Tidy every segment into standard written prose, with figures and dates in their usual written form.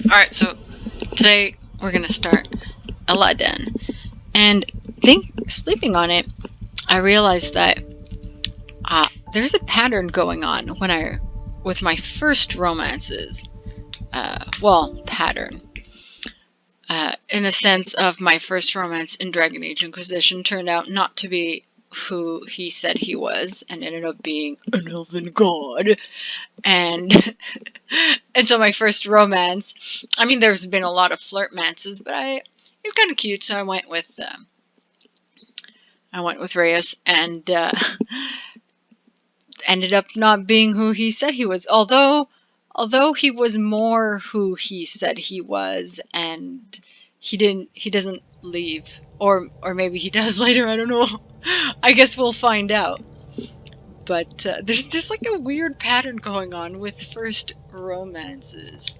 Alright, so today we're gonna start Elaaden. And sleeping on it, I realized that there's a pattern going on with my first romances. Pattern. In the sense of my first romance in Dragon Age Inquisition turned out not to be who he said he was, and ended up being an elven god. And and so my first romance, I mean, there's been a lot of flirtmances, but it's kind of cute, so I went with Reyes, and ended up not being who he said he was. Although he was more who he said he was, and he doesn't leave, or maybe he does later. I don't know. I guess we'll find out. But there's like a weird pattern going on with first romances.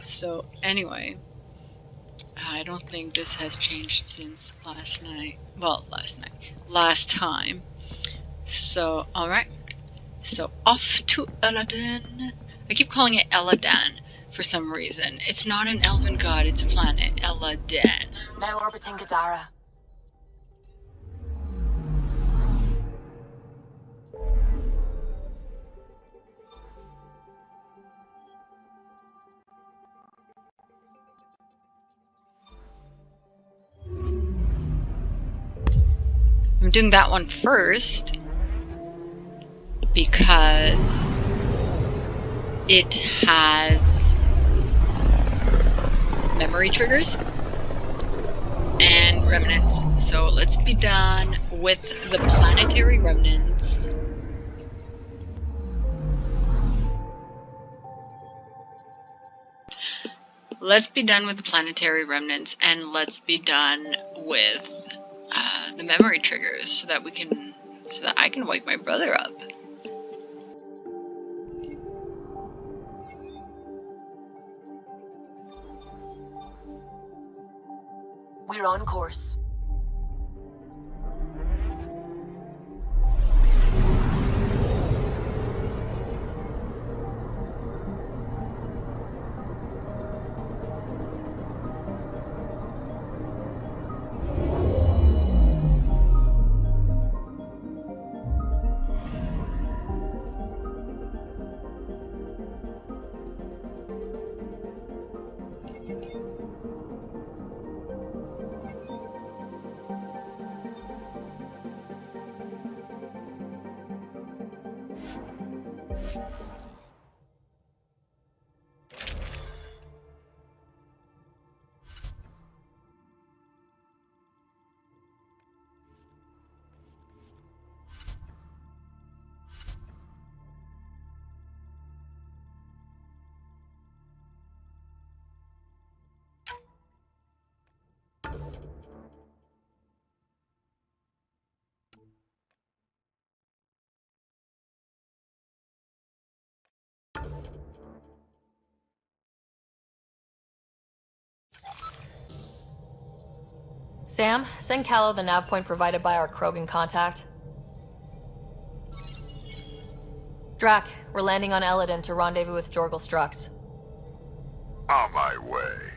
So anyway, I don't think this has changed since last night. Well, last time. So alright. So off to Elaaden. I keep calling it Elaaden for some reason. It's not an elven god, it's a planet. Elaaden. Now orbiting Kadara. I'm doing that one first because it has memory triggers and remnants. So let's be done with the planetary remnants. Let's be done with the planetary remnants, and let's be done with the memory triggers so that I can wake my brother up. We're on course. Sam, send Callow the nav point provided by our Krogan contact. Drac, we're landing on Elaaden to rendezvous with Jorgal Strux. On my way.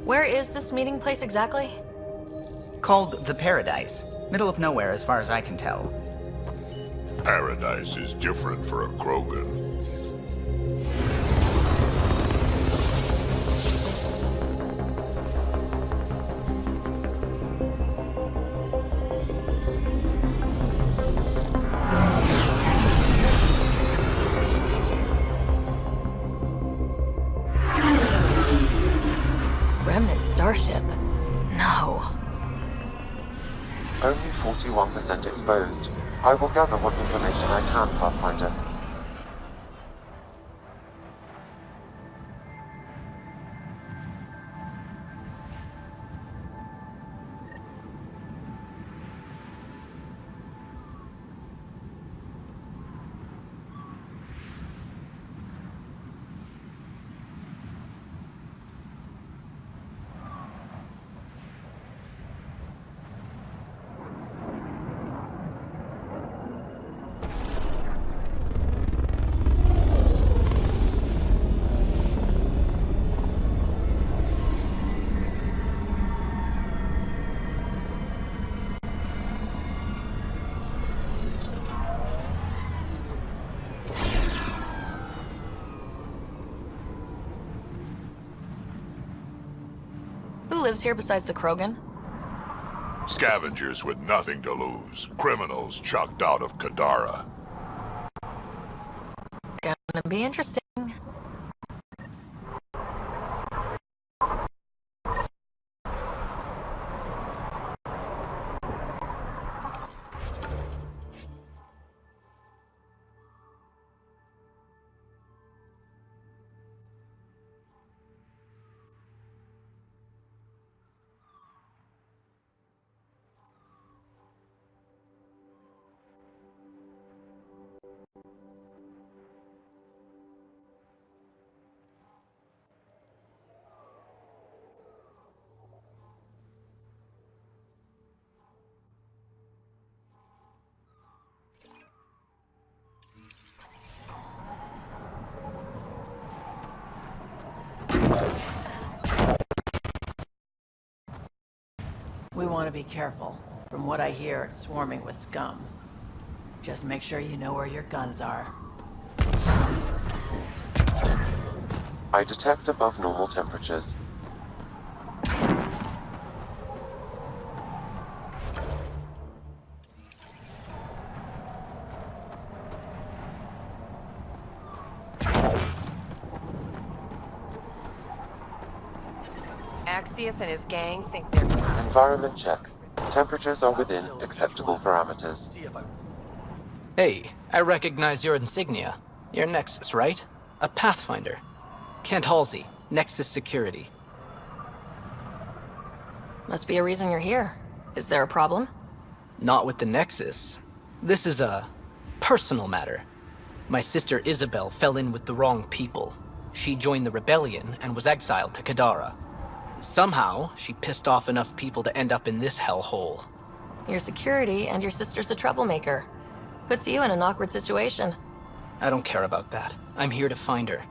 Where is this meeting place exactly? Called the Paradise. Middle of nowhere as far as I can tell. Paradise is different for a Krogan. Remnant starship? No. Only 41% exposed. I will gather what information I can, Pathfinder. who lives here besides the Krogan? Scavengers with nothing to lose. Criminals chucked out of Kadara. Gonna be interesting. We want to be careful. From what I hear, it's swarming with scum. Just make sure you know where your guns are. I detect above normal temperatures. Axios and his gang think they're... Environment check. Temperatures are within acceptable parameters. Hey, I recognize your insignia. You're Nexus, right? A Pathfinder. Kent Halsey, Nexus Security. Must be a reason you're here. Is there a problem? Not with the Nexus. This is a personal matter. My sister Isabel fell in with the wrong people. She joined the rebellion and was exiled to Kadara. Somehow, she pissed off enough people to end up in this hellhole. Your security and your sister's a troublemaker. Puts you in an awkward situation. I don't care about that. I'm here to find her.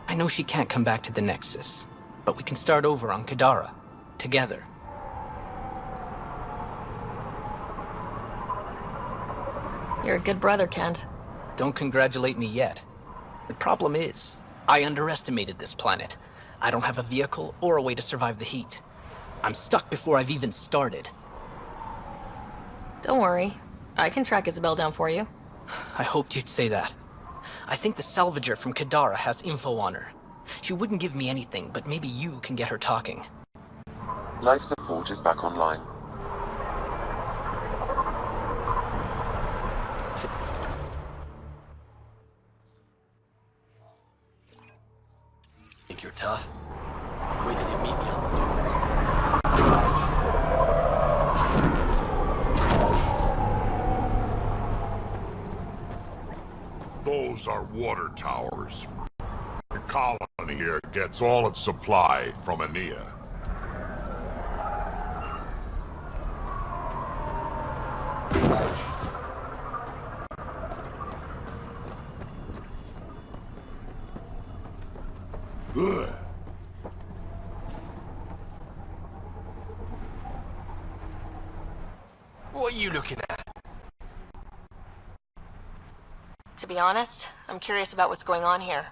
I know she can't come back to the Nexus, but we can start over on Kadara. Together. You're a good brother, Kent. Don't congratulate me yet. The problem is, I underestimated this planet. I don't have a vehicle or a way to survive the heat. I'm stuck before I've even started. Don't worry. I can track Isabel down for you. I hoped you'd say that. I think the salvager from Kadara has info on her. She wouldn't give me anything, but maybe you can get her talking. Life support is back online. Think you're tough? Wait till they meet me on the dunes. Those are water towers. The colony here gets all its supply from Ania. Ugh. What are you looking at? To be honest, I'm curious about what's going on here.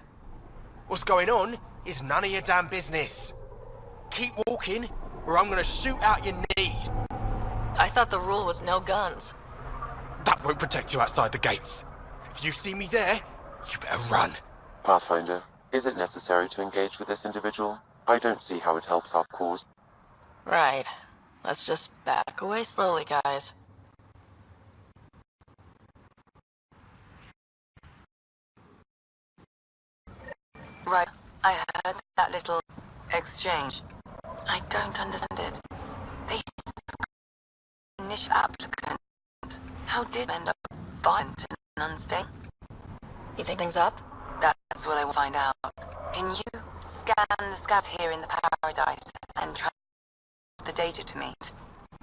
What's going on is none of your damn business. Keep walking, or I'm gonna shoot out your knees. I thought the rule was no guns. That won't protect you outside the gates. If you see me there, you better run. Pathfinder, is it necessary to engage with this individual? I don't see how it helps our cause. Right. Let's just back away slowly, guys. Right, I heard that little exchange. I don't understand it. They initial applicant. How did end up violent and unstable? You think things up? That's what I will find out. Can you scan the scouts here in the paradise and transfer the data to me?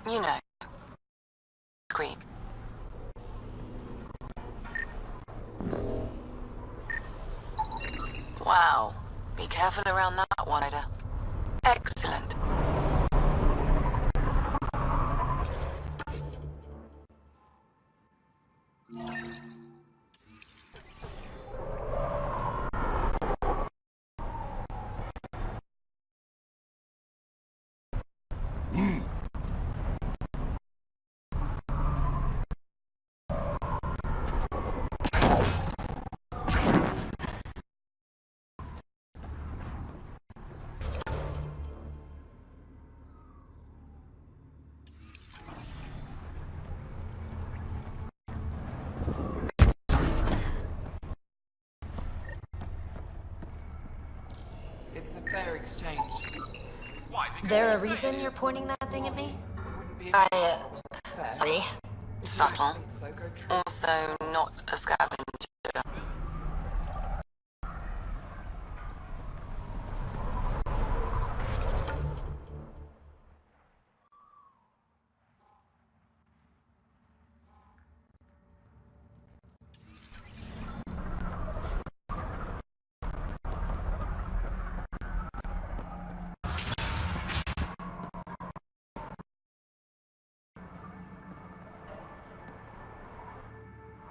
You know. Screen. Wow. Be careful around that one, Ida. Excellent. It's a fair exchange. There a reason you're pointing that thing at me? Sorry. Subtle. Also not a scavenger.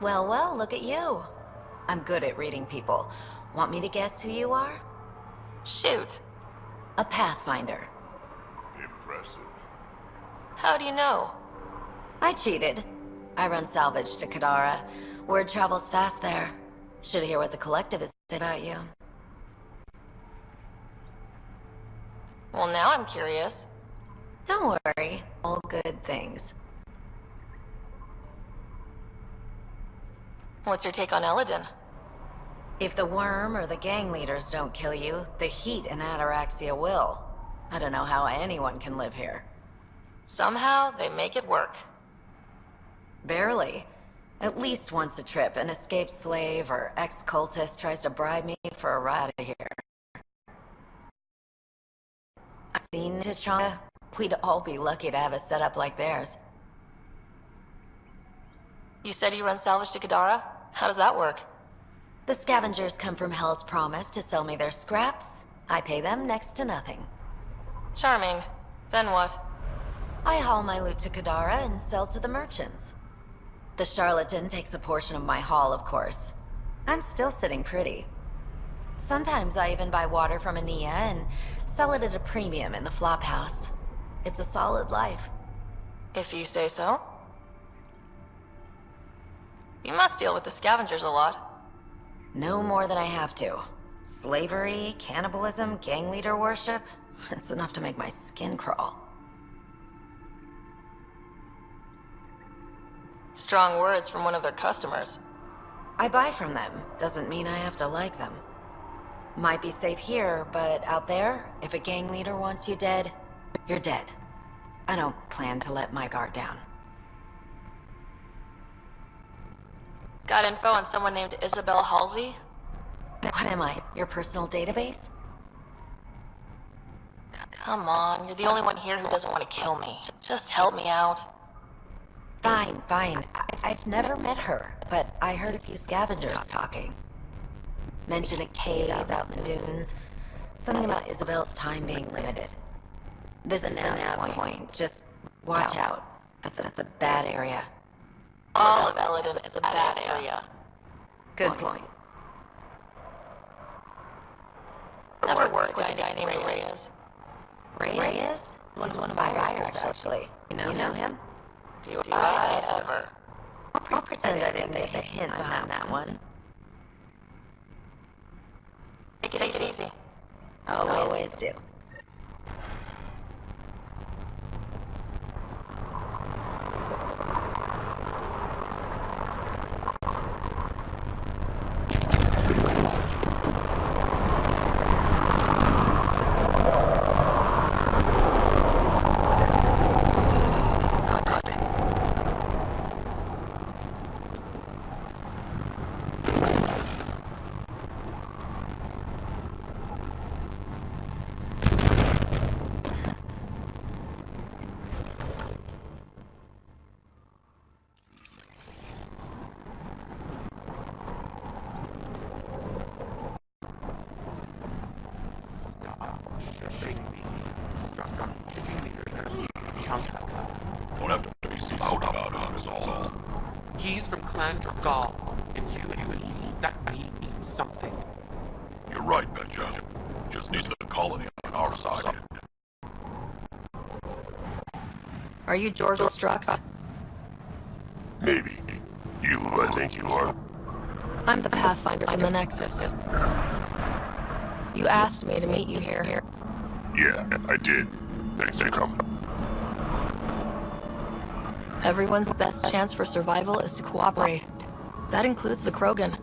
Well, well, look at you. I'm good at reading people. Want me to guess who you are? Shoot. A Pathfinder. Impressive. How do you know? I cheated. I run salvage to Kadara. Word travels fast there. Should hear what the Collective is saying about you. Well, now I'm curious. Don't worry. All good things. What's your take on Elaaden? If the worm or the gang leaders don't kill you, the heat in Ataraxia will. I don't know how anyone can live here. Somehow, they make it work. Barely. At least once a trip, an escaped slave or ex-cultist tries to bribe me for a ride out of here. I've seen T'Challa. We'd all be lucky to have a setup like theirs. You said you run salvage to Kadara? How does that work? The scavengers come from Hell's Promise to sell me their scraps. I pay them next to nothing. Charming. Then what? I haul my loot to Kadara and sell to the merchants. The charlatan takes a portion of my haul, of course. I'm still sitting pretty. Sometimes I even buy water from Ania and sell it at a premium in the flop house. It's a solid life. If you say so. You must deal with the scavengers a lot. No more than I have to. Slavery, cannibalism, gang leader worship. It's enough to make my skin crawl. Strong words from one of their customers. I buy from them. Doesn't mean I have to like them. Might be safe here, but out there, if a gang leader wants you dead, you're dead. I don't plan to let my guard down. Got info on someone named Isabel Halsey? What am I? Your personal database? Come on, you're the only one here who doesn't want to kill me. Just help me out. Fine, fine. I've never met her, but I heard a few scavengers talking. Mentioned a cave out in the dunes. Something about Isabel's time being limited. This is the nav point. Just watch out. That's a bad area. All of Elaaden is a bad area. Good point. Never worked with a guy named Reyes. Reyes? He's one of my riders, actually. You know him? Do I ever? I'll pretend I didn't make a hint behind that one. Take it easy. Always do. Don't have to be so loud about it, is all. He's from Clan Dragal, and that means something. You're right, Benja. Just needs the colony on our side. Are you Jorgal Strux? Maybe. You who I think you are? I'm the Pathfinder from the Nexus. You asked me to meet you here. Yeah, I did. Thanks for coming. Everyone's best chance for survival is to cooperate. That includes the Krogan.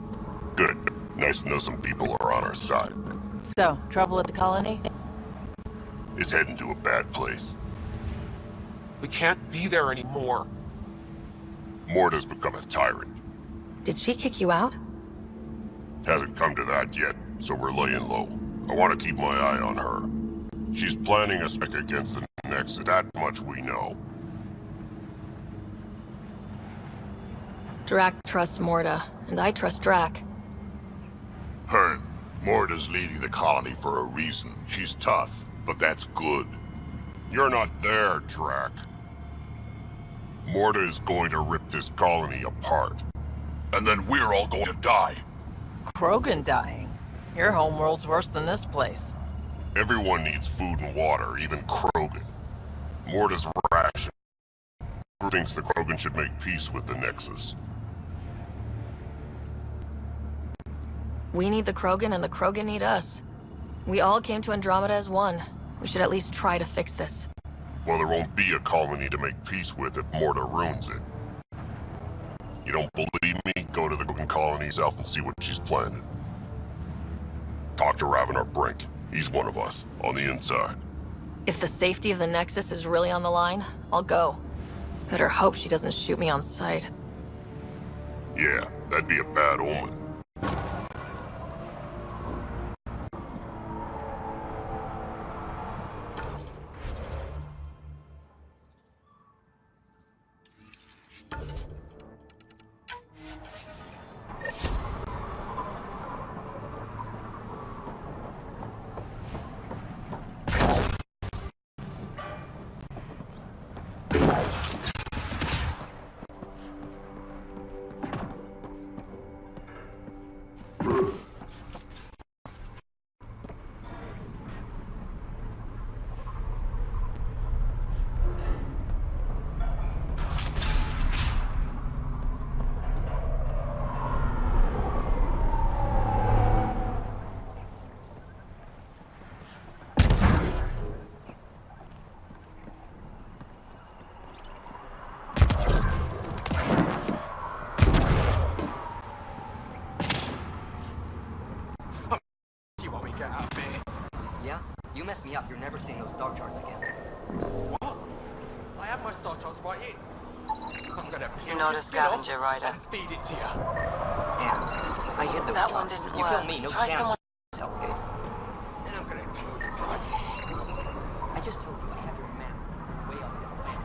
Good. Nice to know some people are on our side. So, trouble at the colony? It's heading to a bad place. We can't be there anymore. Morta's become a tyrant. Did she kick you out? Hasn't come to that yet, so we're laying low. I want to keep my eye on her. She's planning a strike against the Nexus, that much we know. Drac trusts Morta, and I trust Drac. Hearn, Morta's leading the colony for a reason. She's tough, but that's good. You're not there, Drac. Morta is going to rip this colony apart. And then we're all going to die. Krogan dying? Your homeworld's worse than this place. Everyone needs food and water, even Krogan. Morta's ration. Who thinks the Krogan should make peace with the Nexus? We need the Krogan, and the Krogan need us. We all came to Andromeda as one. We should at least try to fix this. Well, there won't be a colony to make peace with if Morta ruins it. You don't believe me? Go to the Krogan colony itself and see what she's planning. Talk to Ravenar Brink. He's one of us, on the inside. If the safety of the Nexus is really on the line, I'll go. Better hope she doesn't shoot me on sight. Yeah, that'd be a bad omen. You messed me up. You're never seeing those star charts again. What? I have my star charts right here. I'm gonna You're not a scavenger rider. And feed it to you. Yeah, I hid those That charts. one didn't You work. kill me, no Try chance. someone- Hellscape. And I'm gonna kill you. I just told you I have your map. You're way off this planet.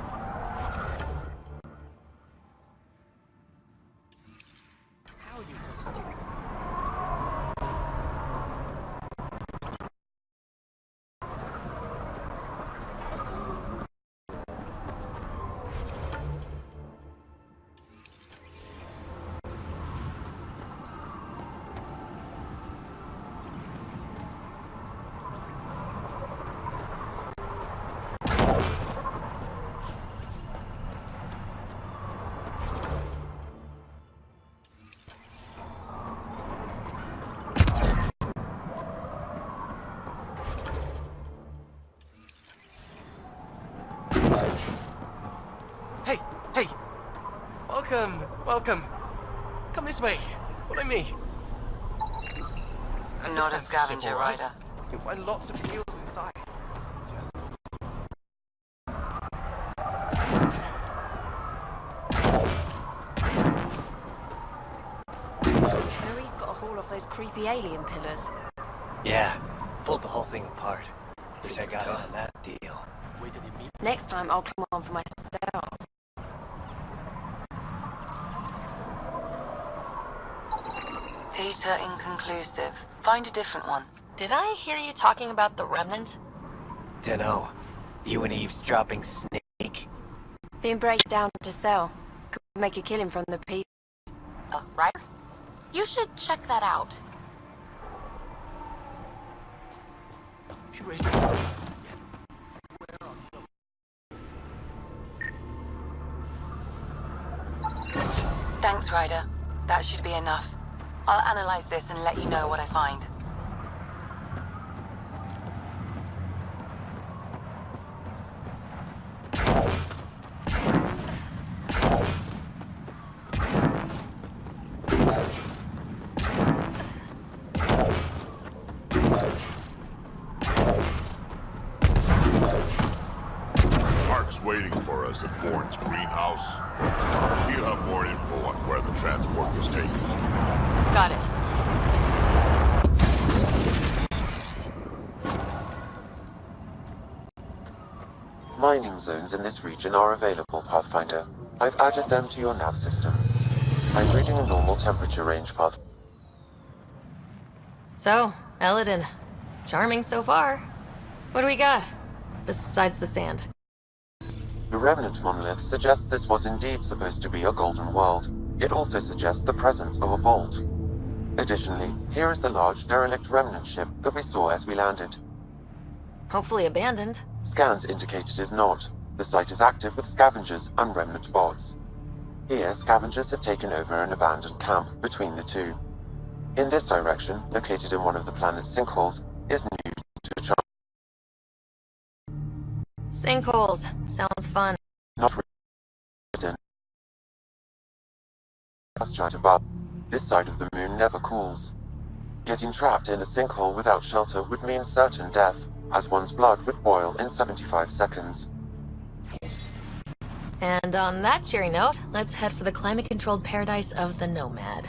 How are you so stupid? Hey! Welcome. Come this way. Follow me. You're not a scavenger rider. You'll find lots of deals inside. Marie's got a haul off those creepy alien pillars. Yeah, pulled the whole thing apart. Wish I got in on that deal. Where did they meet? Next time I'll climb on for myself. Data inconclusive. Find a different one. Did I hear you talking about the Remnant? Dunno. You and eavesdropping snake. Being break down to sell. Could make a killing from the piece. Right? You should check that out. She raised the Thanks, Ryder. That should be enough. I'll analyze this and let you know what I find. Kadara's at Bourne's greenhouse. He'll have more info on where the transport was taken. Got it. Mining zones in this region are available, Pathfinder. I've added them to your nav system. I'm reading a normal temperature range, Path. So, Elaaden. Charming so far. What do we got? Besides the sand. The Remnant monolith suggests this was indeed supposed to be a golden world. It also suggests the presence of a vault. Additionally, here is the large derelict Remnant ship that we saw as we landed. Hopefully abandoned. Scans indicate it is not. The site is active with scavengers and Remnant bots. Here, scavengers have taken over an abandoned camp between the two. In this direction, located in one of the planet's sinkholes, is new to China. Sinkholes. Sounds fun. Not really. Just trying to bub. This side of the moon never cools. Getting trapped in a sinkhole without shelter would mean certain death, as one's blood would boil in 75 seconds. And on that cheery note, let's head for the climate-controlled paradise of the Nomad.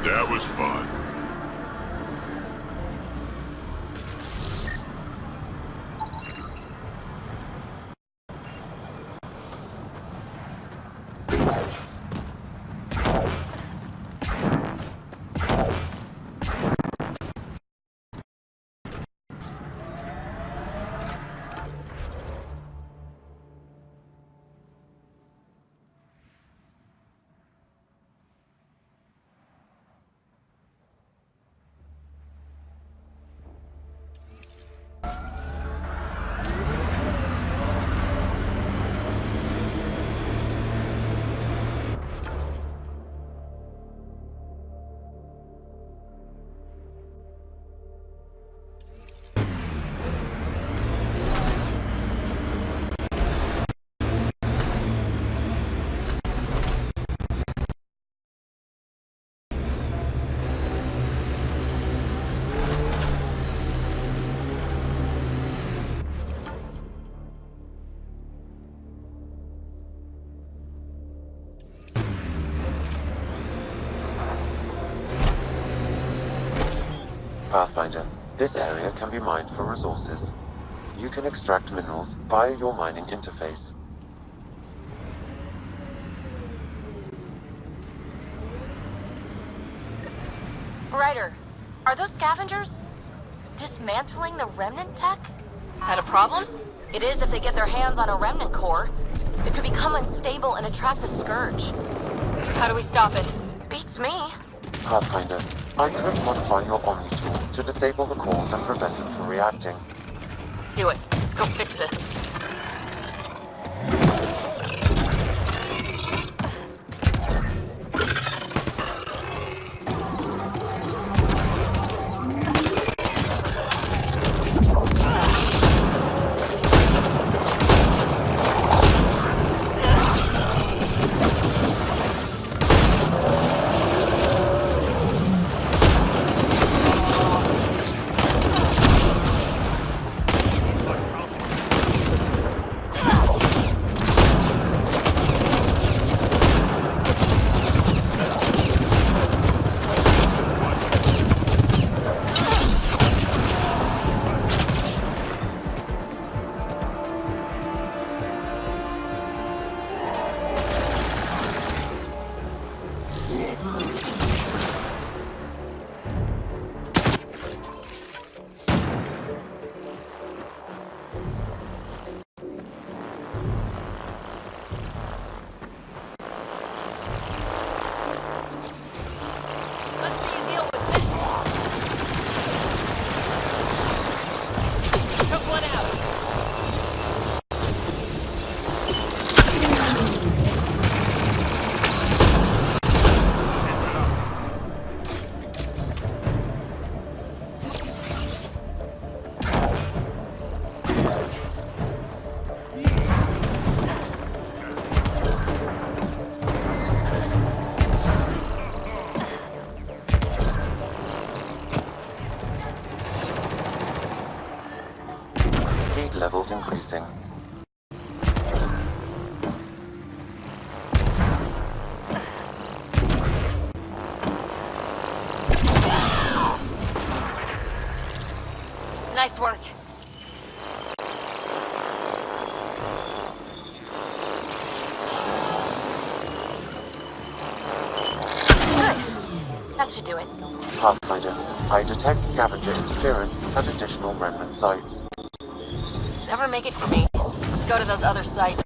That was fun. Pathfinder, this area can be mined for resources. You can extract minerals via your mining interface. Ryder, are those scavengers dismantling the Remnant tech? That a problem? It is if they get their hands on a Remnant core. It could become unstable and attract the Scourge. How do we stop it? Beats me. Pathfinder, I could modify your Omni tool to disable the cores and prevent them from reacting. Do it. Let's go fix this. Levels increasing. Nice work. That should do it. Pathfinder, I detect scavenger interference at additional Remnant sites. Never make it to me. Let's go to those other sites.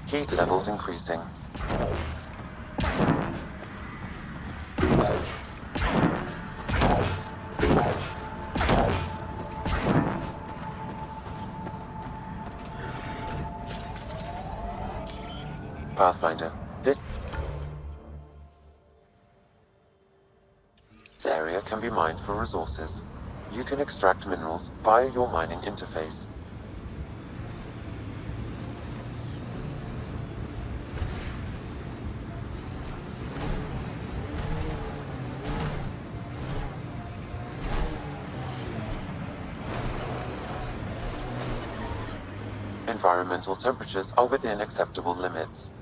Heat levels increasing. Pathfinder, this area can be mined for resources. You can extract minerals via your mining interface. Environmental temperatures are within acceptable limits.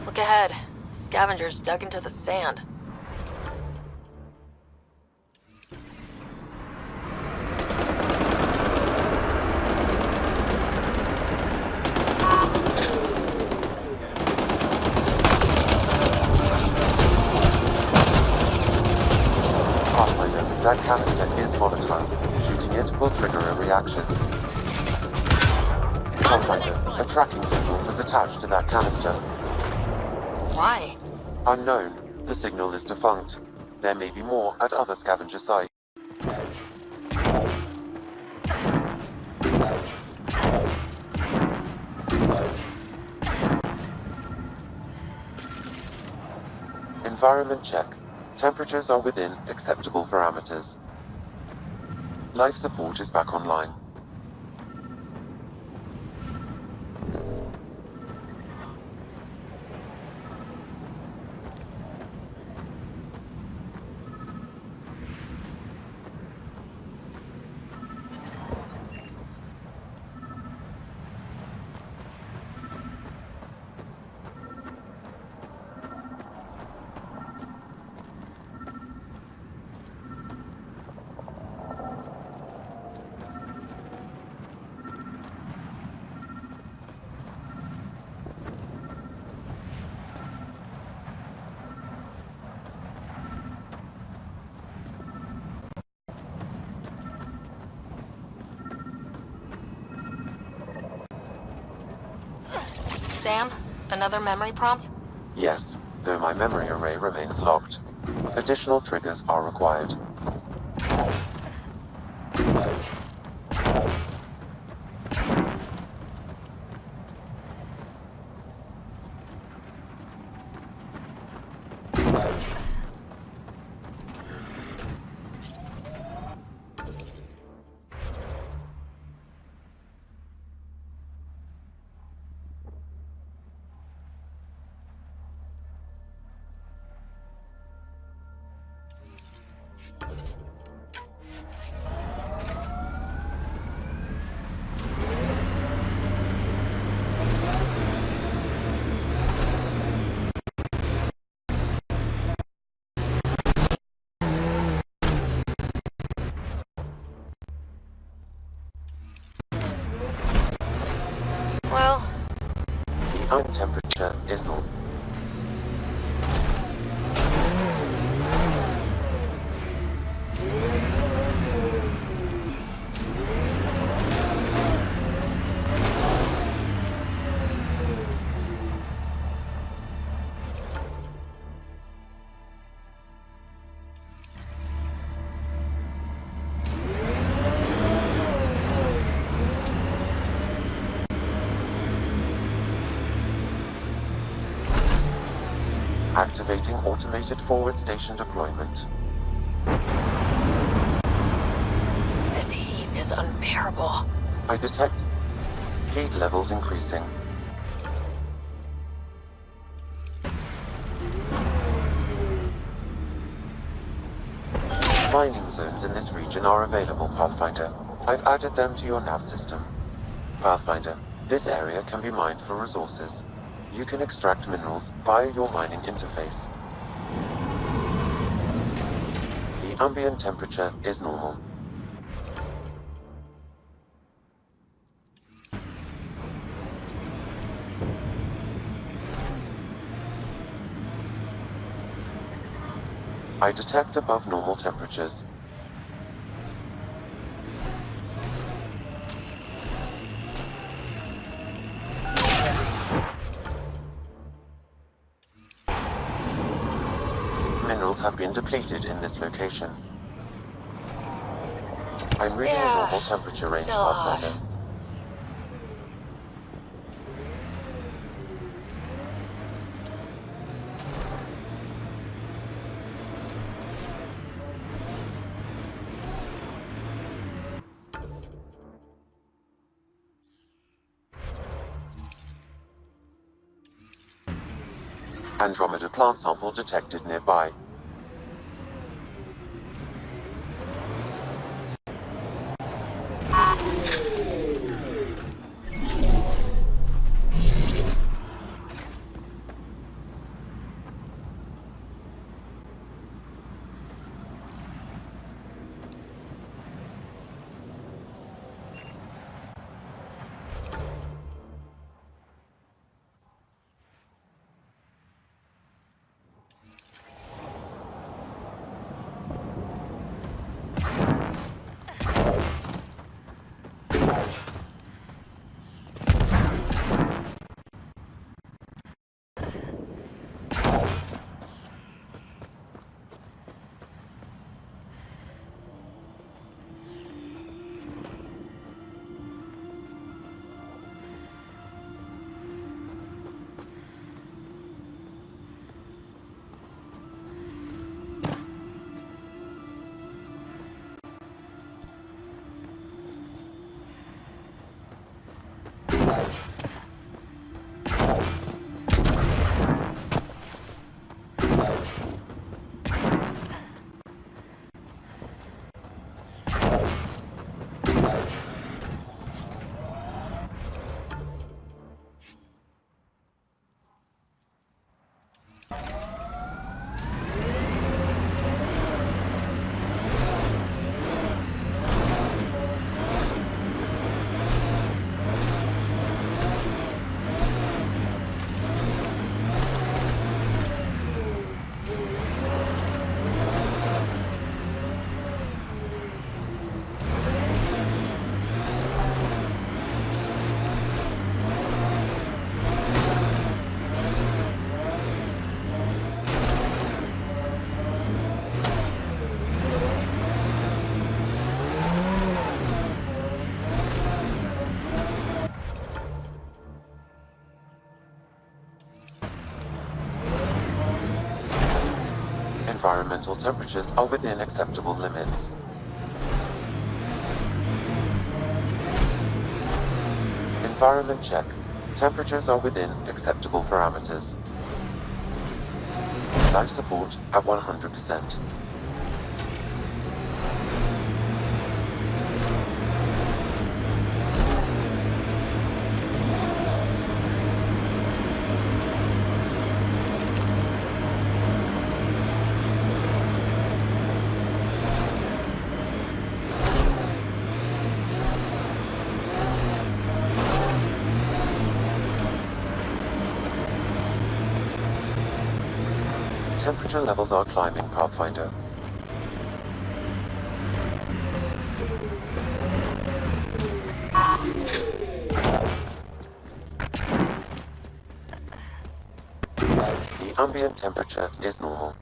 Look ahead. Scavengers dug into the sand. That canister is volatile. Shooting it will trigger a reaction. Pathfinder, a tracking signal was attached to that canister. Why? Unknown. The signal is defunct. There may be more at other scavenger sites. Environment check. Temperatures are within acceptable parameters. Life support is back online. Sam, another memory prompt? Yes, though my memory array remains locked. Additional triggers are required. Well, The ambient temperature is normal. Activating automated forward station deployment. this heat is unbearable. I detect heat levels increasing. Mining zones in this region are available, Pathfinder. I've added them to your nav system. Pathfinder, this area can be mined for resources. You can extract minerals via your mining interface. The ambient temperature is normal. I detect above normal temperatures. Minerals have been depleted in this location. I'm reading a normal temperature range, still odd. Pathfinder. Andromeda plant sample detected nearby. environmental temperatures are within acceptable limits. Environment check. Temperatures are within acceptable parameters. Life support at 100%. Temperature levels are climbing, Pathfinder. The ambient temperature is normal.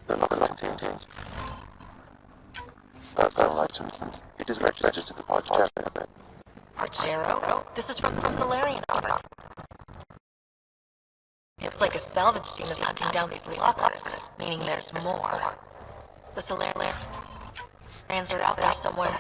The locker contains personal items. It is registered to the Archero. Archero? This is from the Larian armor. Looks like a salvage team is hunting down these lockers, meaning there's more. The Solarians are out there somewhere.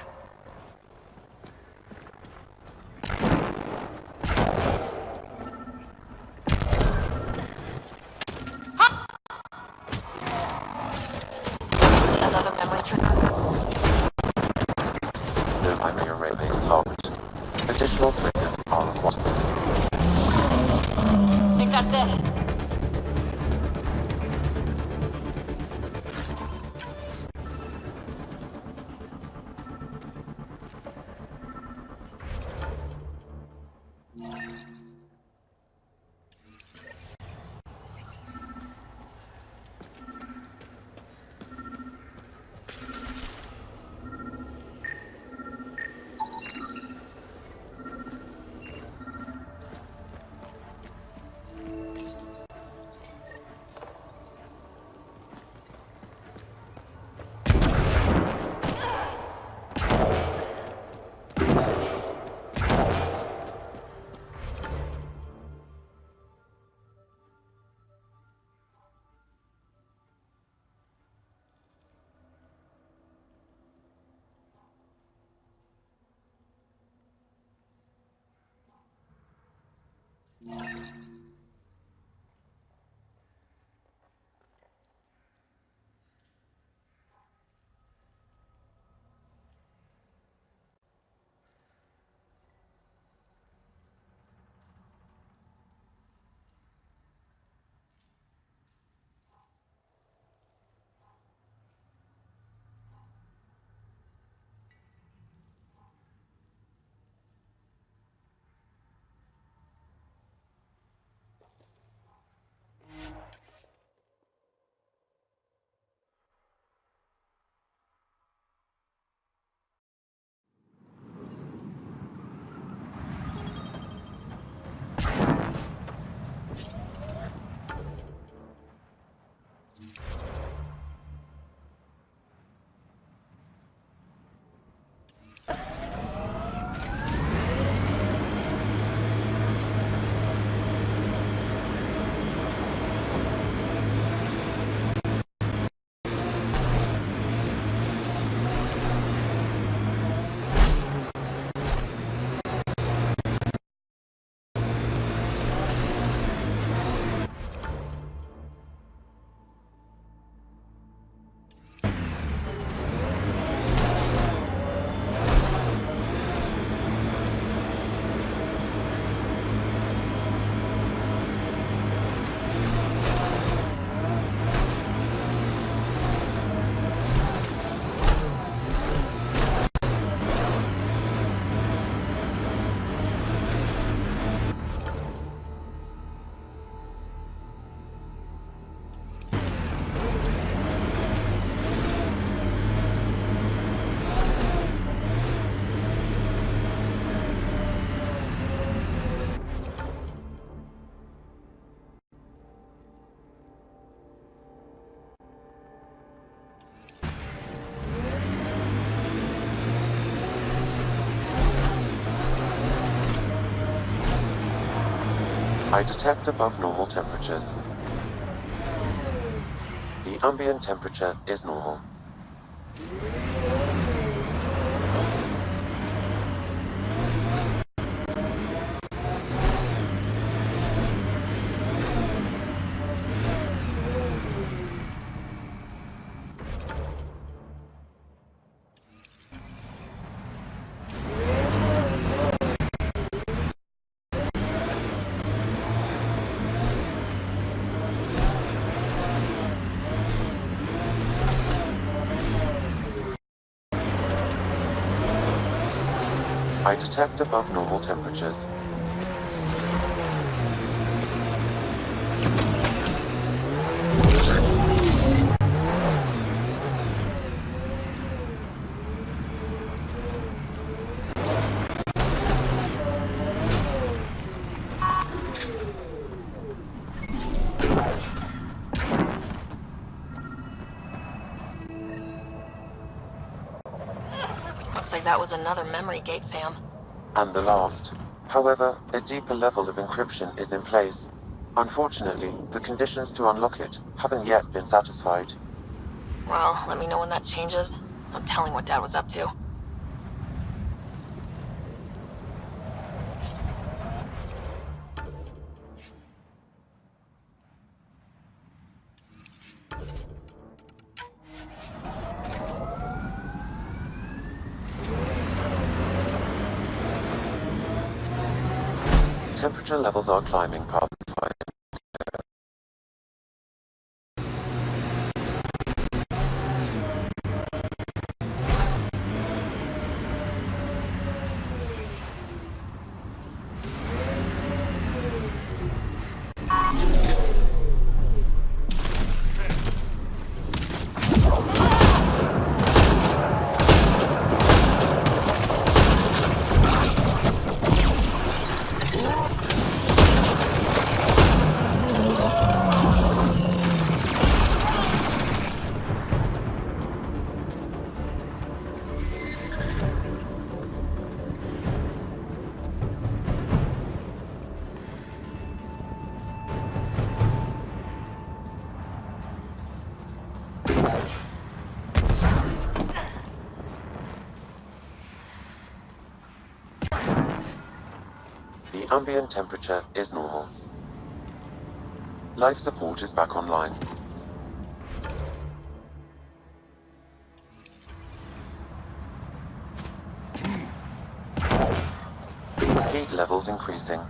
Another memory trigger. No memory array is locked. Additional triggers are required. I think that's it. I detect above normal temperatures. The ambient temperature is normal. I detect above normal temperatures. Looks like that was another memory gate, Sam. And the last. However, a deeper level of encryption is in place. Unfortunately, the conditions to unlock it haven't yet been satisfied. Well, let me know when that changes. No telling what Dad was up to. Temperature levels are climbing, Pathfinder. The ambient temperature is normal. Life support is back online. Heat levels increasing.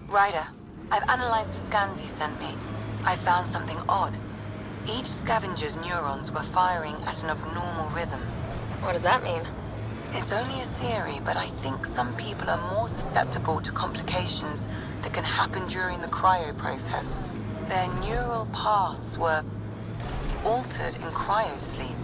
Ryder, I've analyzed the scans you sent me. I found something odd. Each scavenger's neurons were firing at an abnormal rhythm. What does that mean? It's only a theory, but I think some people are more susceptible to complications that can happen during the cryo process. Their neural paths were altered in cryosleep.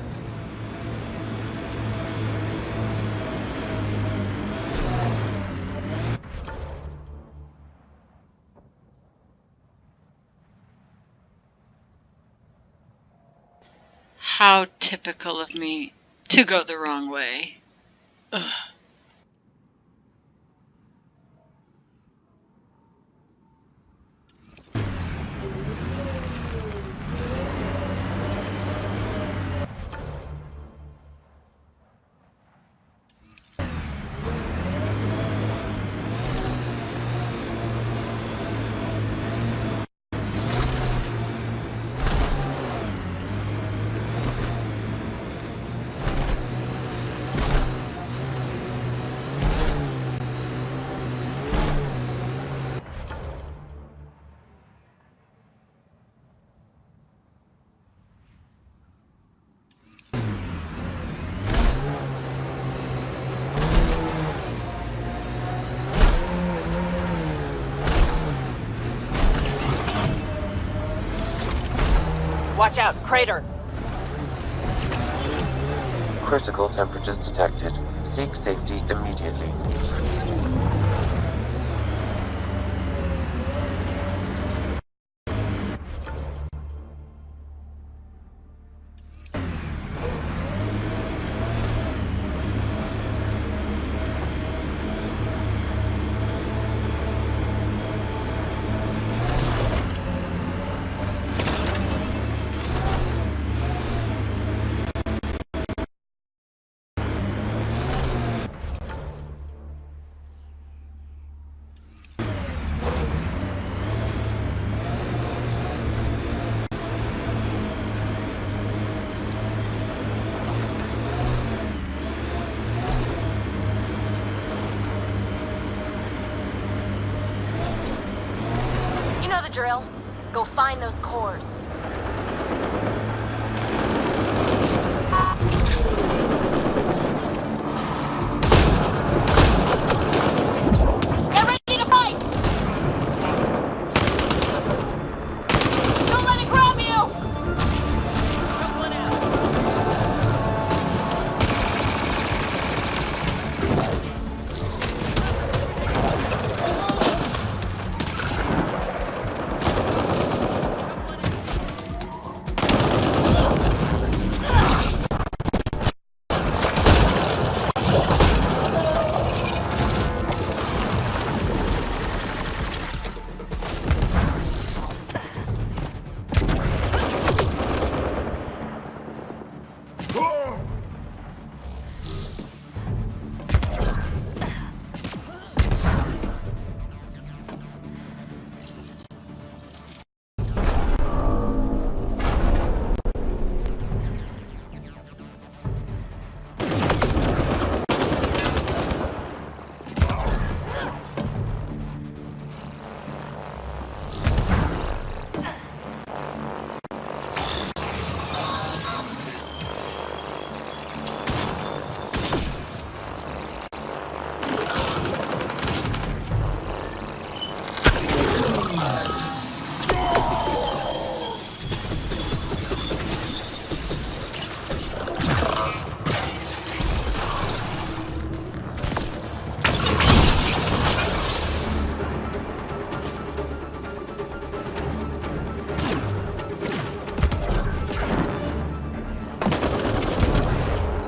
How typical of me to go the wrong way. Ugh. Watch out, crater! Critical temperatures detected. Seek safety immediately. You know the drill. Go find those cores. Get ready to fight! Don't let it grab you! Took one out.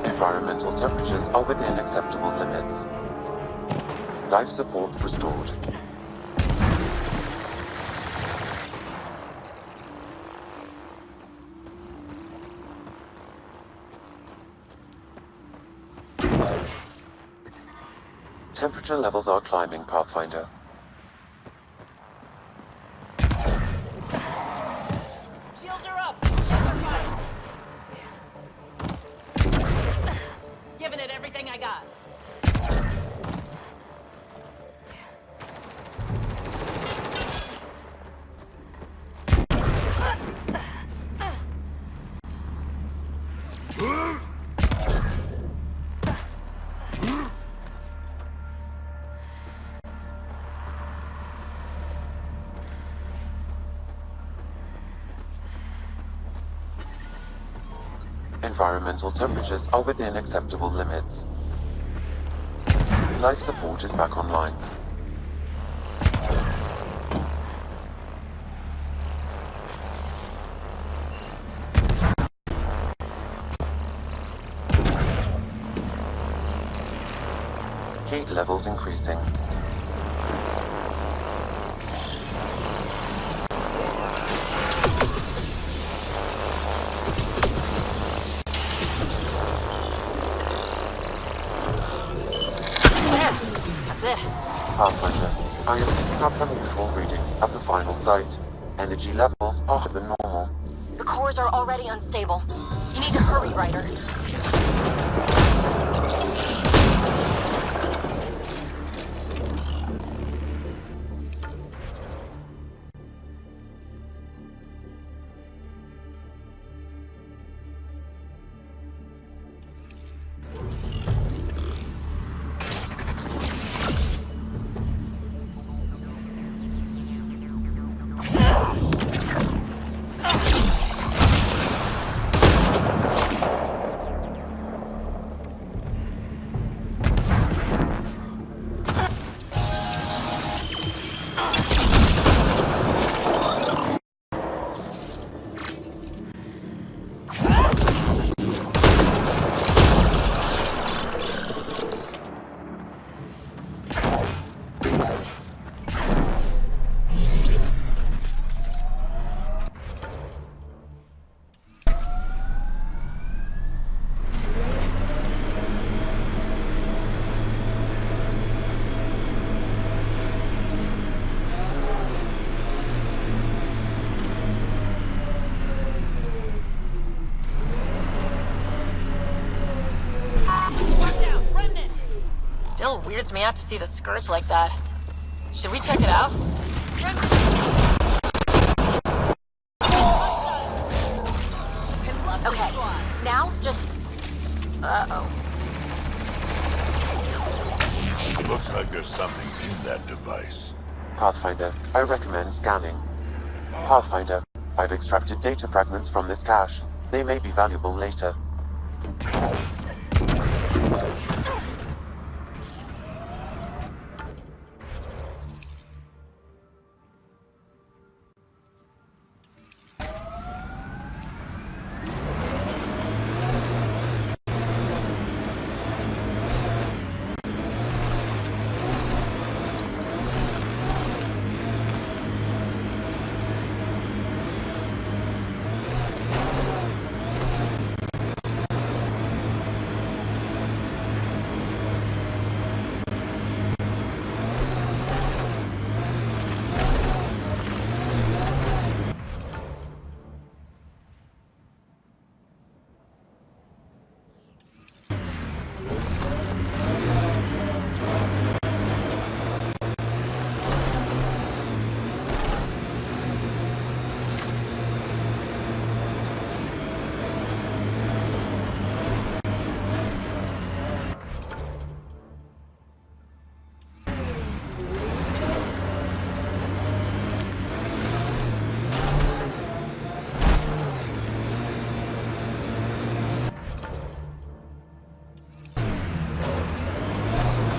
Environmental temperatures are within acceptable limits. Life support restored. Temperature levels are climbing, Pathfinder. Shields are up! Laser fire! Giving it everything I got. Environmental temperatures are within acceptable limits. Life support is back online. Heat levels increasing. That's it. Pathfinder, I am picking up unusual readings at the final site. Energy levels are higher than normal. The cores are already unstable. You need to hurry, Ryder. Still weirds me out to see the Scourge like that. Should we check it out? Okay, now just... Uh-oh. Looks like there's something in that device. Pathfinder, I recommend scanning. Pathfinder, I've extracted data fragments from this cache. They may be valuable later.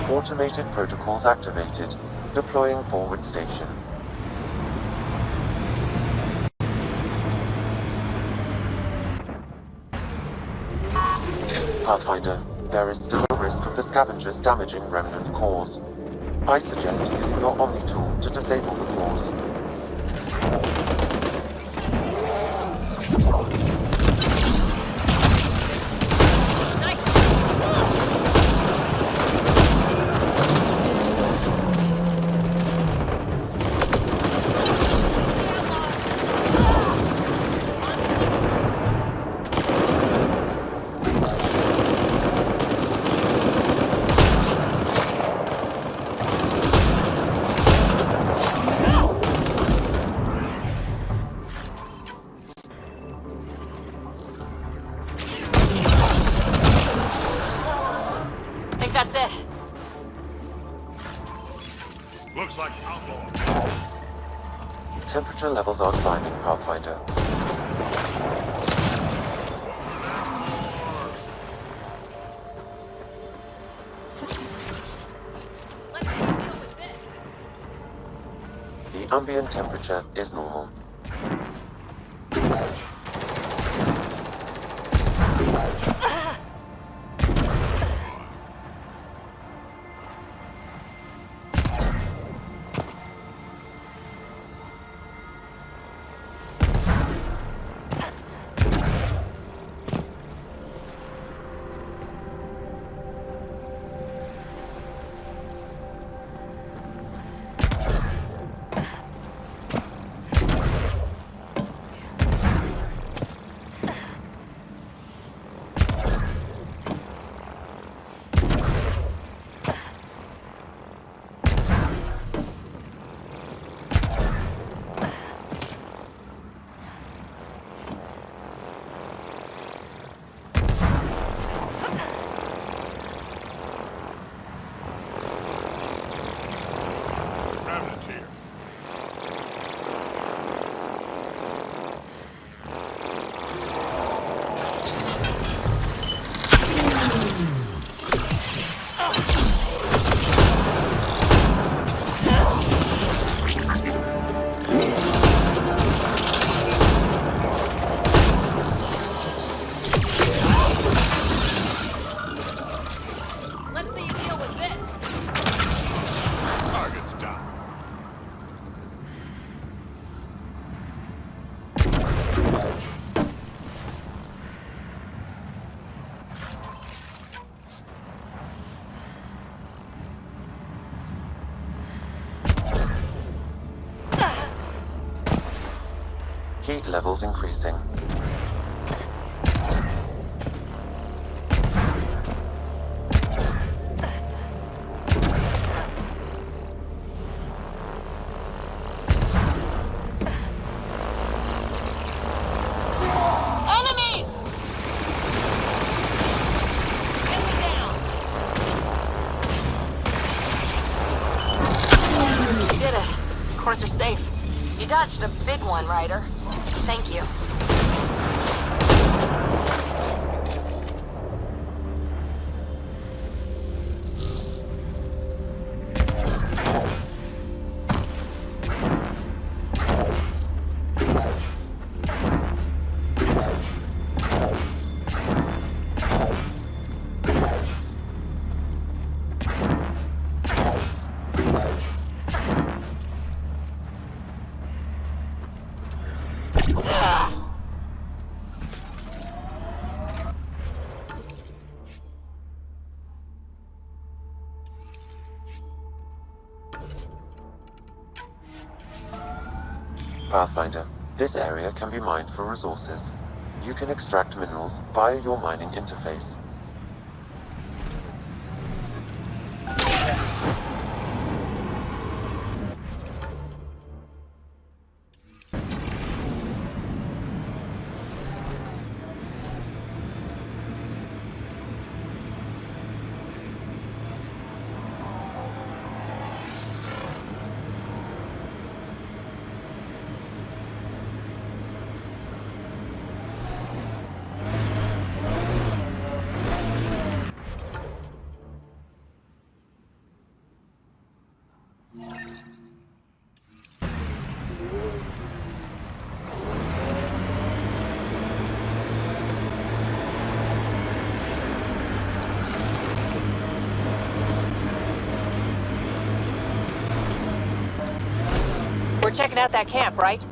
Automated protocols activated. Deploying forward station. Pathfinder, there is still a risk of the scavengers damaging Remnant cores. I suggest using your Omni tool to disable the cores. That's it. Looks like outlaw. Temperature levels are climbing, Pathfinder. The ambient temperature is normal. Remnants here. Let's see you deal with this. Target's down. Heat levels increasing. Enemies! Enemy down! You did it. Cores are safe. You dodged a big one, Ryder. Thank you. Pathfinder, this area can be mined for resources. You can extract minerals via your mining interface. We're checking out that camp, right?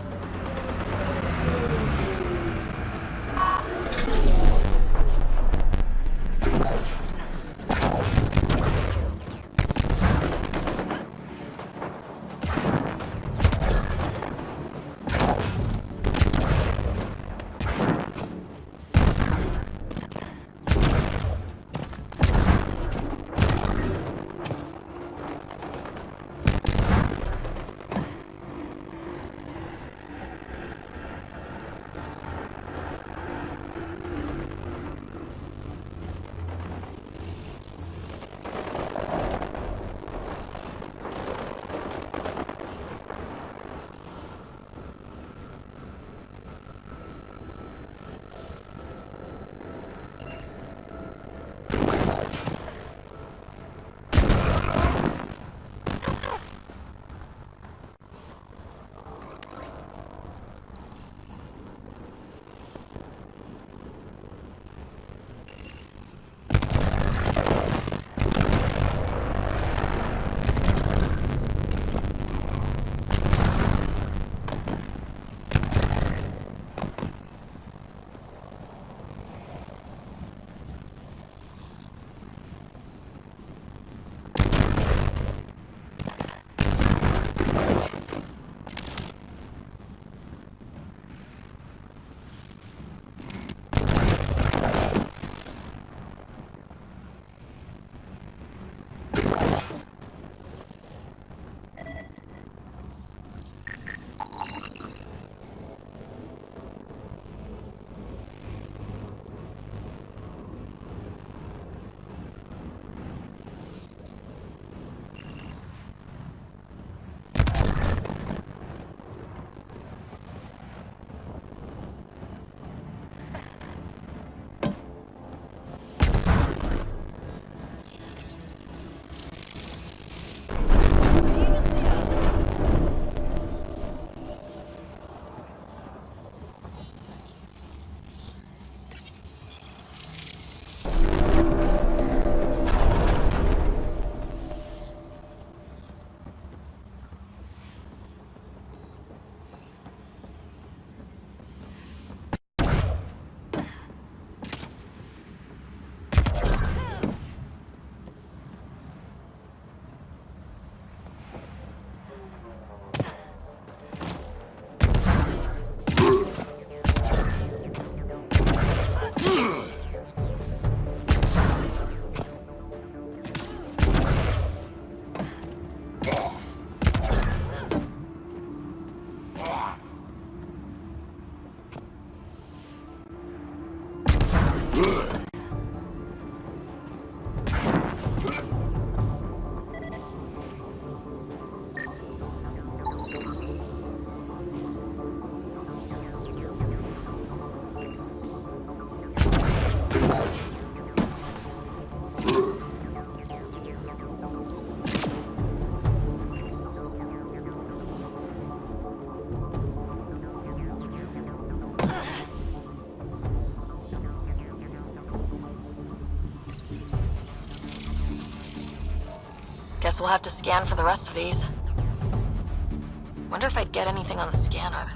Guess we'll have to scan for the rest of these. Wonder if I'd get anything on the scanner.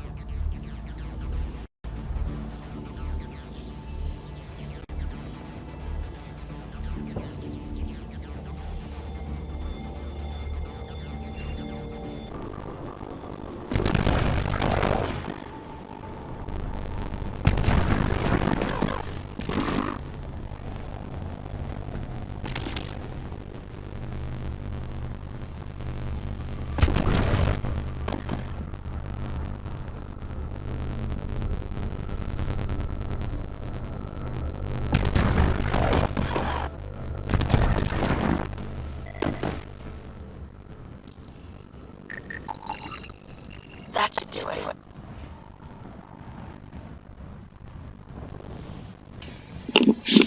That should do it.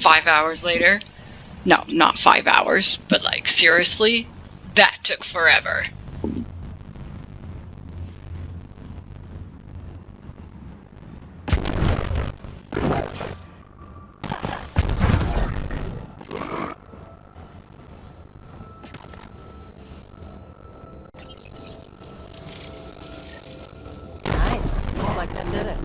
5 hours later. No, not 5 hours, but like seriously, that took forever. Nice. Looks like that did it.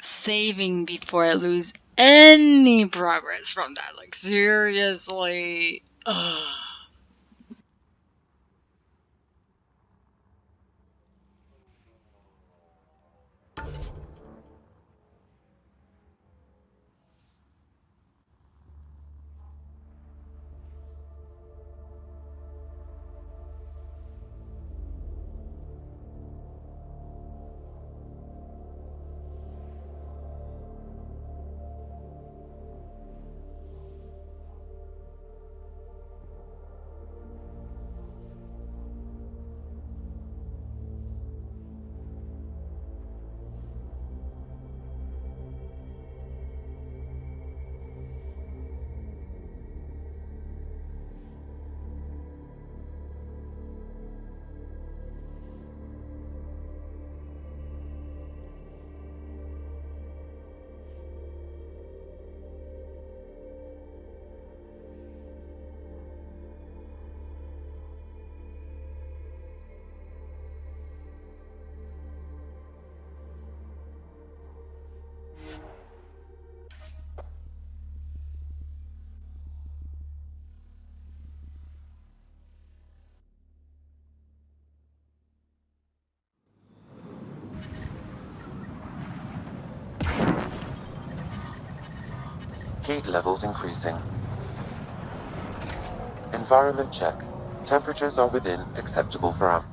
Saving before I lose any progress from that. Like seriously. Ugh. Heat levels increasing. Environment check. Temperatures are within acceptable parameters.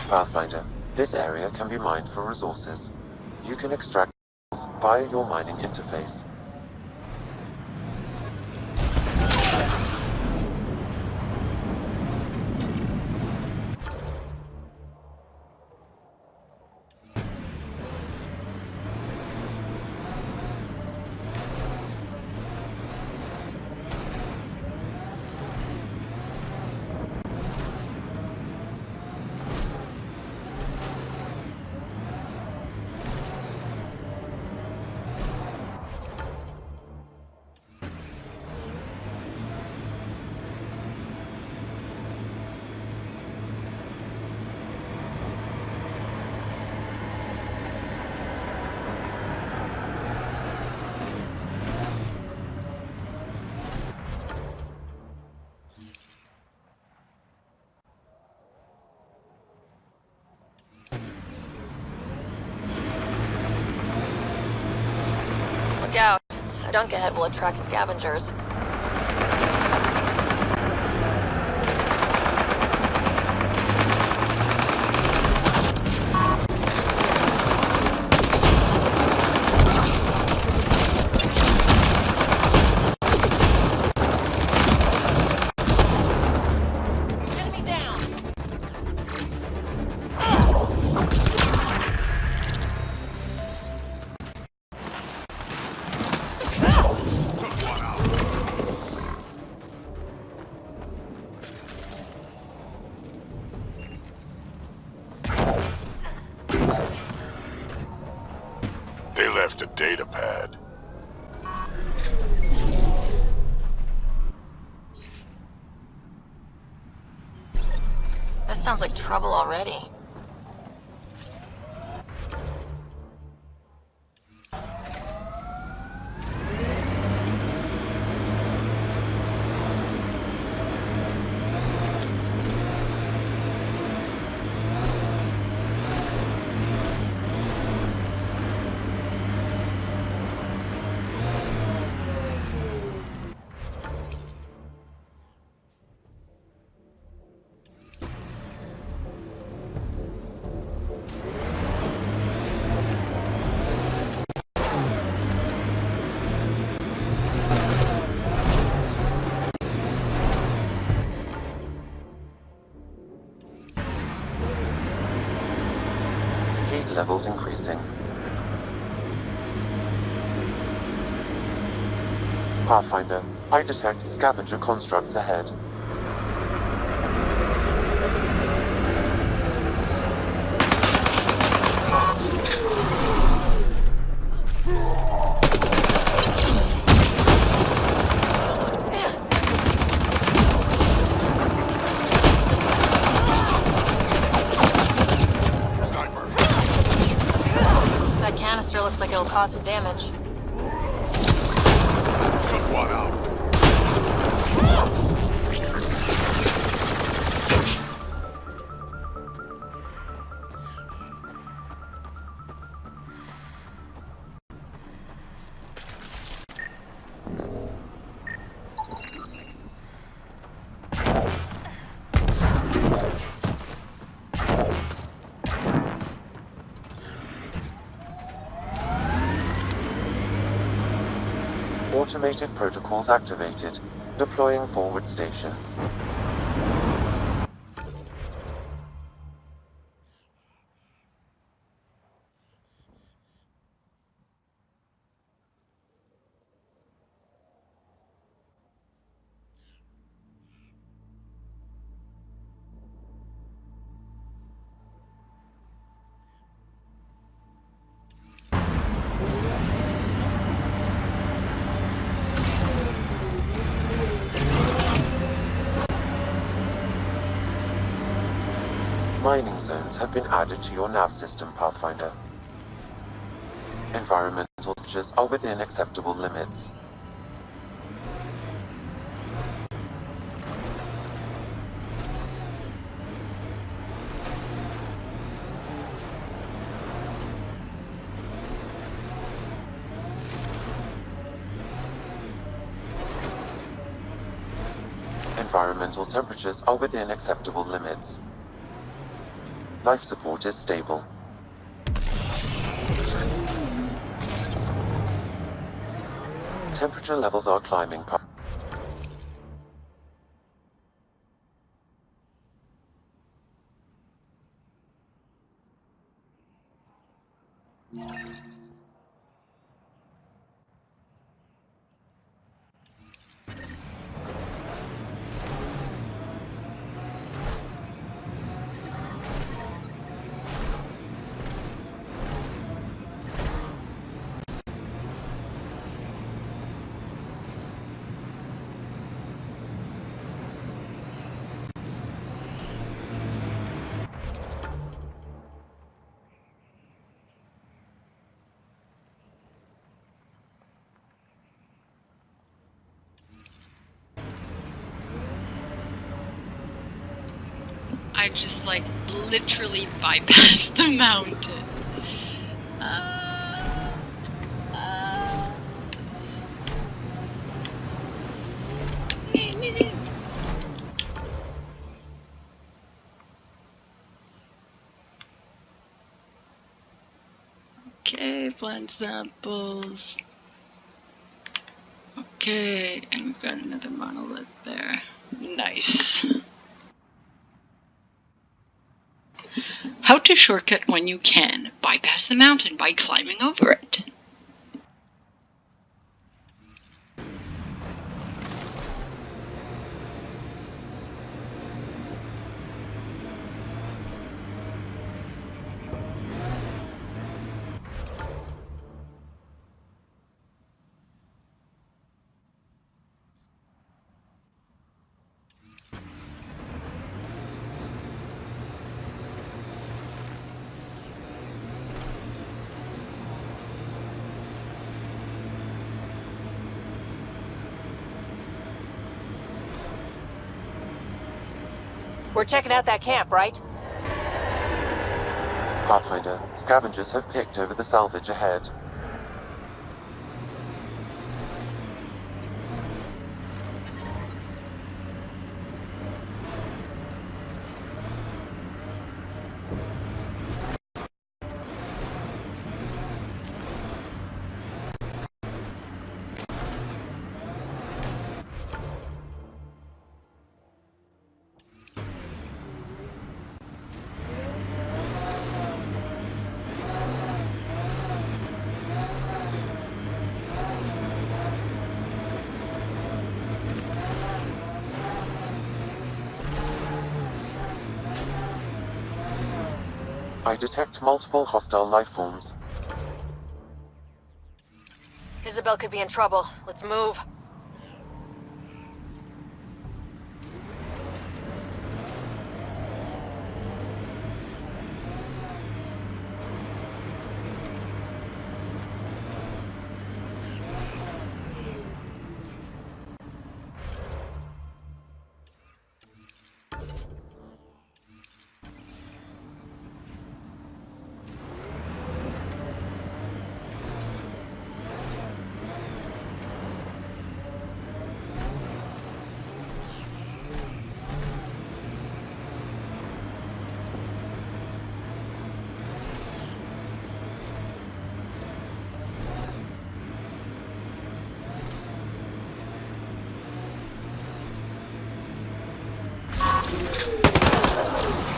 Pathfinder, this area can be mined for resources. You can extract via your mining interface. Look out. A dunk ahead will attract scavengers. They left a data pad. This sounds like trouble already. Heat levels increasing. Pathfinder, I detect scavenger constructs ahead. That canister looks like it'll cause some damage. Took one out. Automated protocols activated. Deploying forward station. Mining zones have been added to your nav system, Pathfinder. Environmental temperatures are within acceptable limits. Environmental temperatures are within acceptable limits. Life support is stable. Temperature levels are climbing. I just like literally bypassed the mountain. Okay, plant samples. Okay, and we've got another monolith there. Nice. How to shortcut when you can. Bypass the mountain by climbing over it. We're checking out that camp, right? Pathfinder, scavengers have picked over the salvage ahead. I detect multiple hostile life forms. Isabel could be in trouble. Let's move.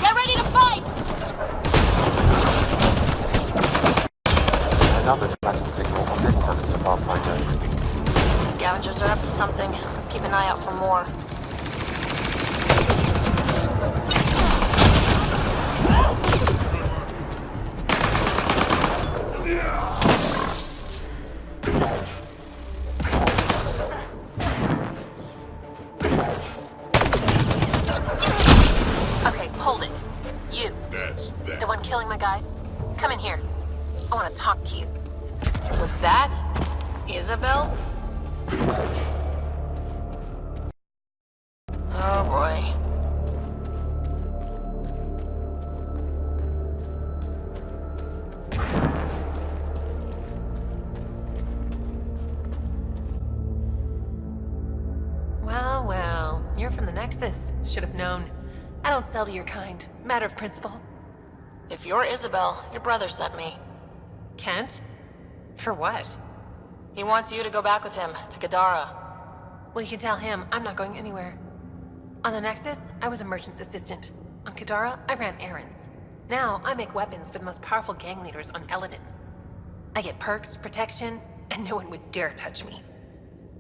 Get ready to fight! Another tracking signal on this canister, Pathfinder. Scavengers are up to something. Let's keep an eye out for more. Okay, hold it. You, That's that. the one killing my guys? Come in here. I want to talk to you. Was that Isabel? Oh boy. Well, well. You're from the Nexus. Should have known. I don't sell to your kind. Matter of principle. If you're Isabel, your brother sent me. Kent? For what? He wants you to go back with him to Kadara. Well, you can tell him I'm not going anywhere. On the Nexus, I was a merchant's assistant. On Kadara, I ran errands. Now, I make weapons for the most powerful gang leaders on Elaaden. I get perks, protection, and no one would dare touch me.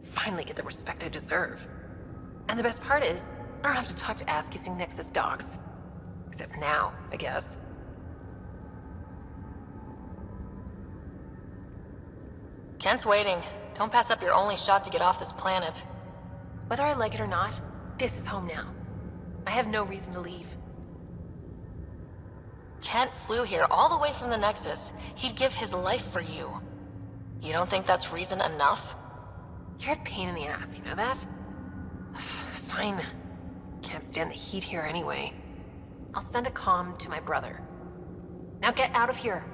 Finally get the respect I deserve. And the best part is, I don't have to talk to ass-kissing Nexus dogs. Except now, I guess. Kent's waiting. Don't pass up your only shot to get off this planet. Whether I like it or not, this is home now. I have no reason to leave. Kent flew here all the way from the Nexus. He'd give his life for you. You don't think that's reason enough? You're a pain in the ass, you know that? Fine. Can't stand the heat here anyway. I'll send a comm to my brother. Now get out of here.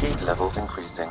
Heat levels increasing.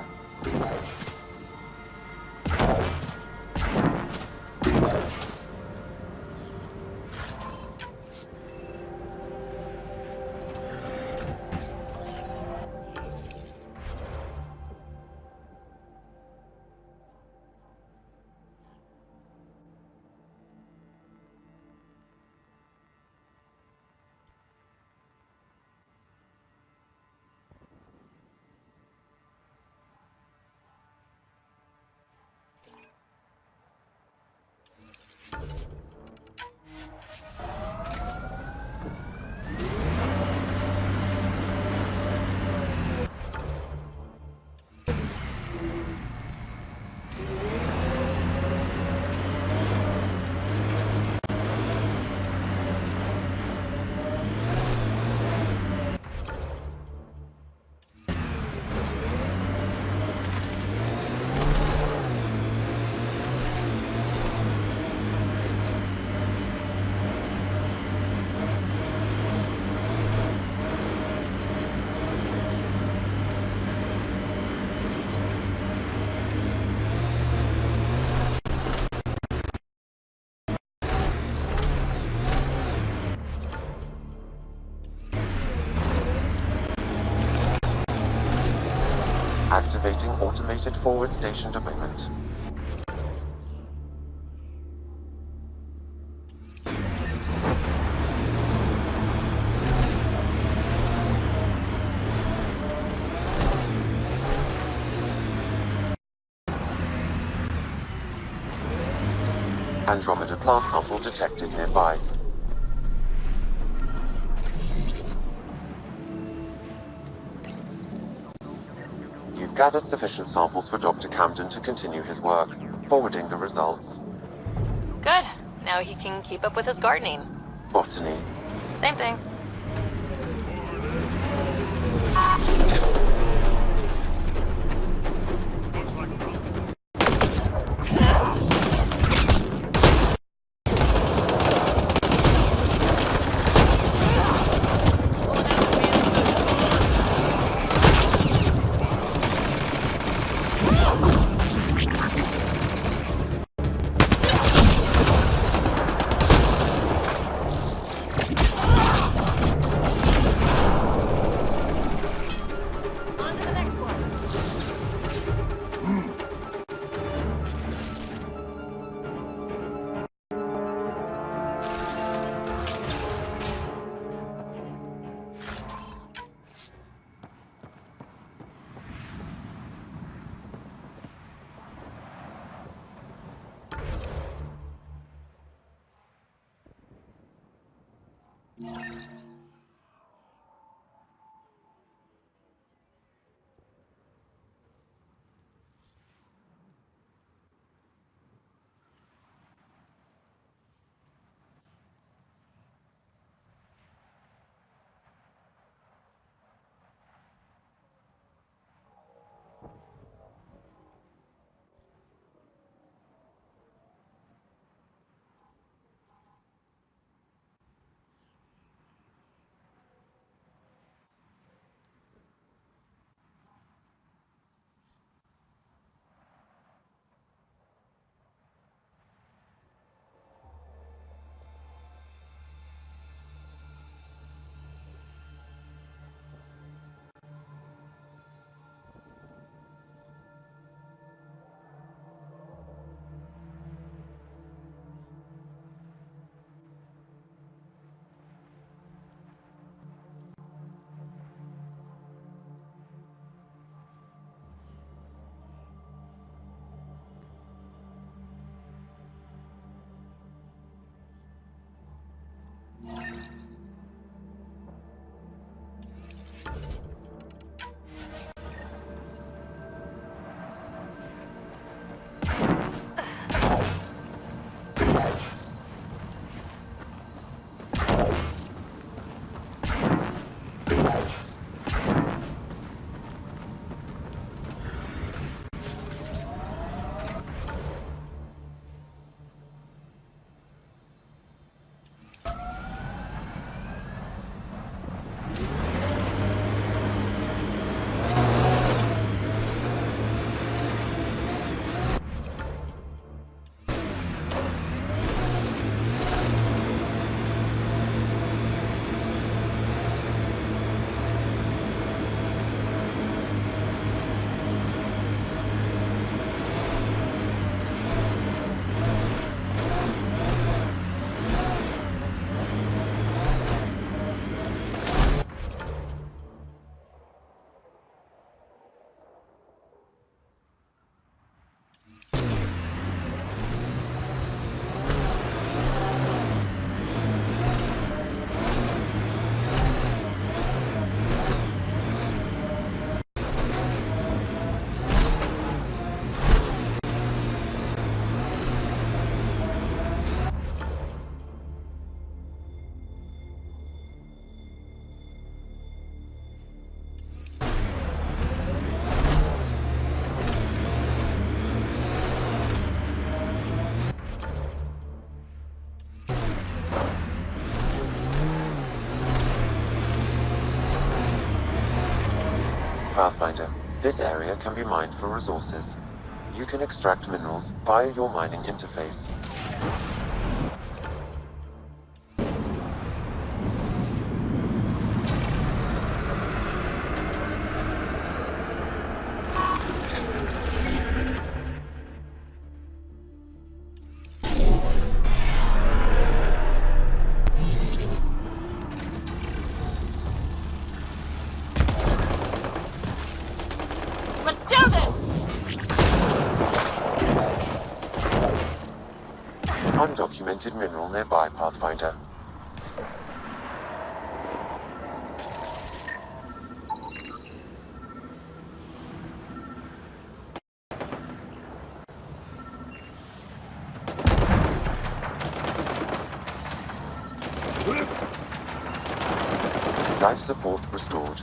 Activating automated forward stationed equipment. Andromeda plant sample detected nearby. You've gathered sufficient samples for Dr. Camden to continue his work, forwarding the results. Good. Now he can keep up with his gardening. Botany. Same thing. Pathfinder, this area can be mined for resources. You can extract minerals via your mining interface. Undocumented mineral nearby, Pathfinder. Life support restored.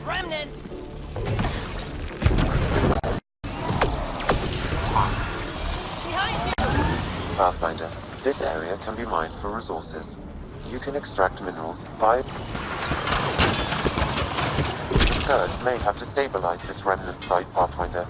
Remnant! Behind you! Pathfinder, this area can be mined for resources. You can extract minerals via... occurred may have destabilized this remnant site, Pathfinder.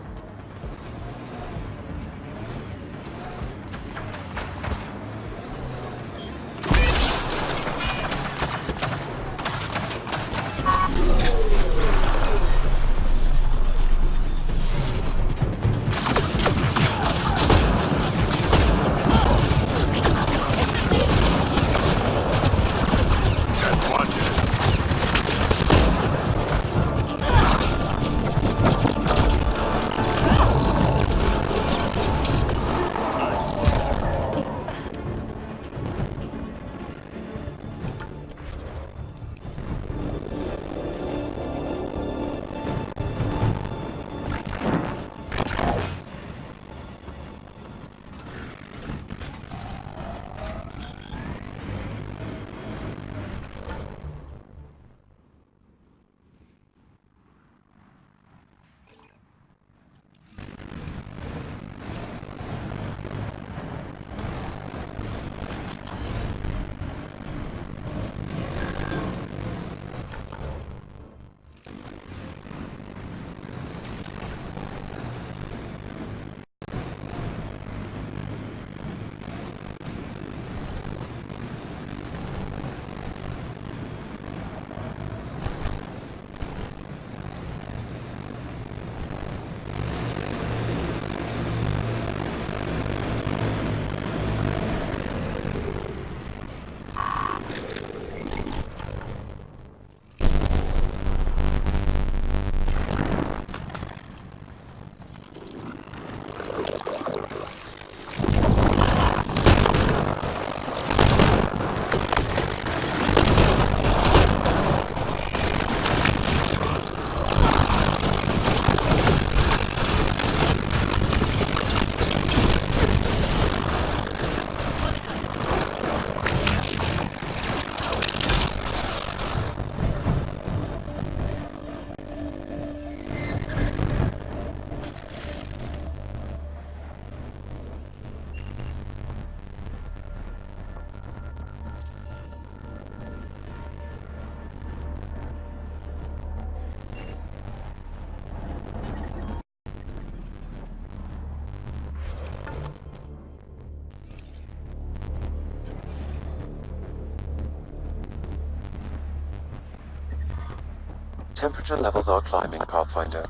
Temperature levels are climbing, Pathfinder.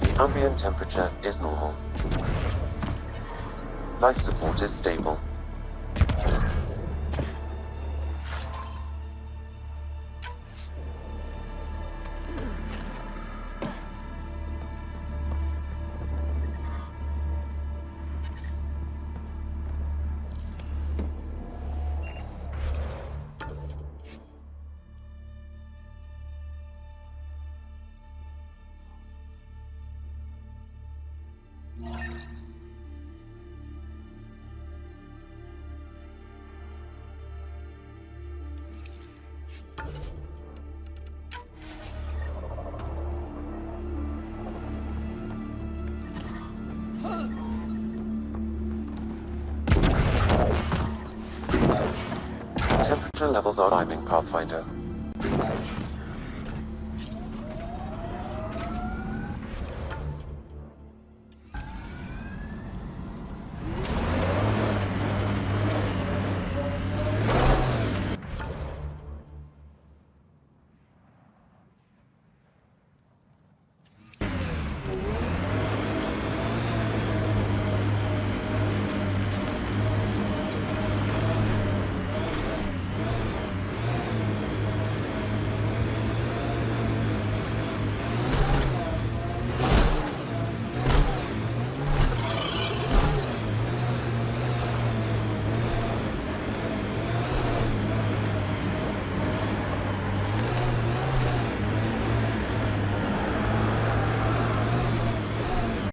The ambient temperature is normal. Life support is stable. Temperature levels are climbing, Pathfinder.